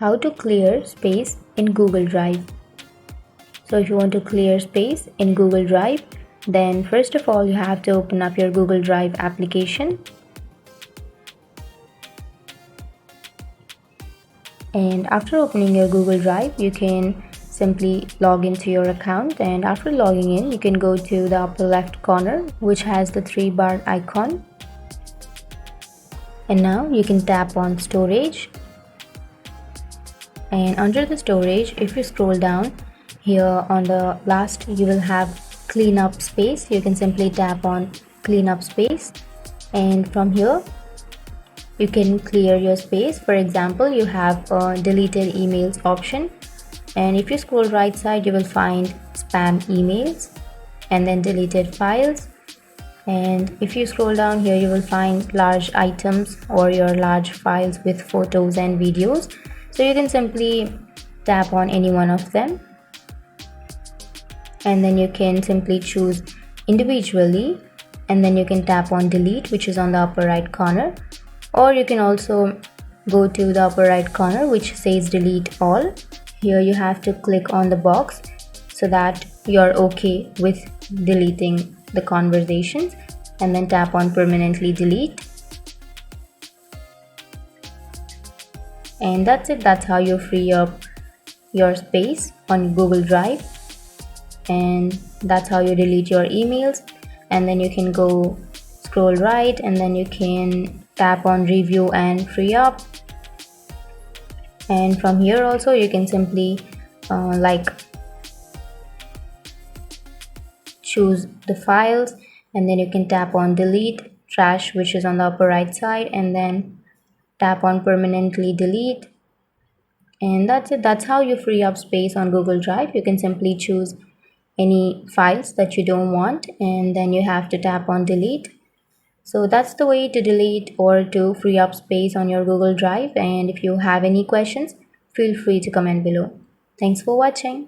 How to clear space in Google Drive. So if you want to clear space in Google Drive, then first of all you have to open up your Google Drive application. And after opening your Google Drive, you can simply log into your account, and after logging in you can go to the upper left corner which has the 3-bar icon, and now you can tap on storage. And under the storage, if you scroll down here on the last, you will have clean up space. You can simply tap on clean up space, and from here you can clear your space. For example, you have a deleted emails option, and if you scroll right side you will find spam emails and then deleted files, and if you scroll down here you will find large items or your large files with photos and videos. So you can simply tap on any one of them, and then you can simply choose individually, and then you can tap on delete, which is on the upper right corner, or you can also go to the upper right corner which says delete all. Here you have to click on the box so that you're okay with deleting the conversations, and then tap on permanently delete. And that's it. That's how you free up your space on Google Drive, and that's how you delete your emails. And then you can go scroll right, and then you can tap on review and free up. And from here also you can simply choose the files, and then you can tap on delete trash, which is on the upper right side, and then tap on permanently delete. And that's it. That's how you free up space on Google Drive. You can simply choose any files that you don't want, and then you have to tap on delete. So that's the way to delete or to free up space on your Google Drive. And if you have any questions, feel free to comment below. Thanks for watching.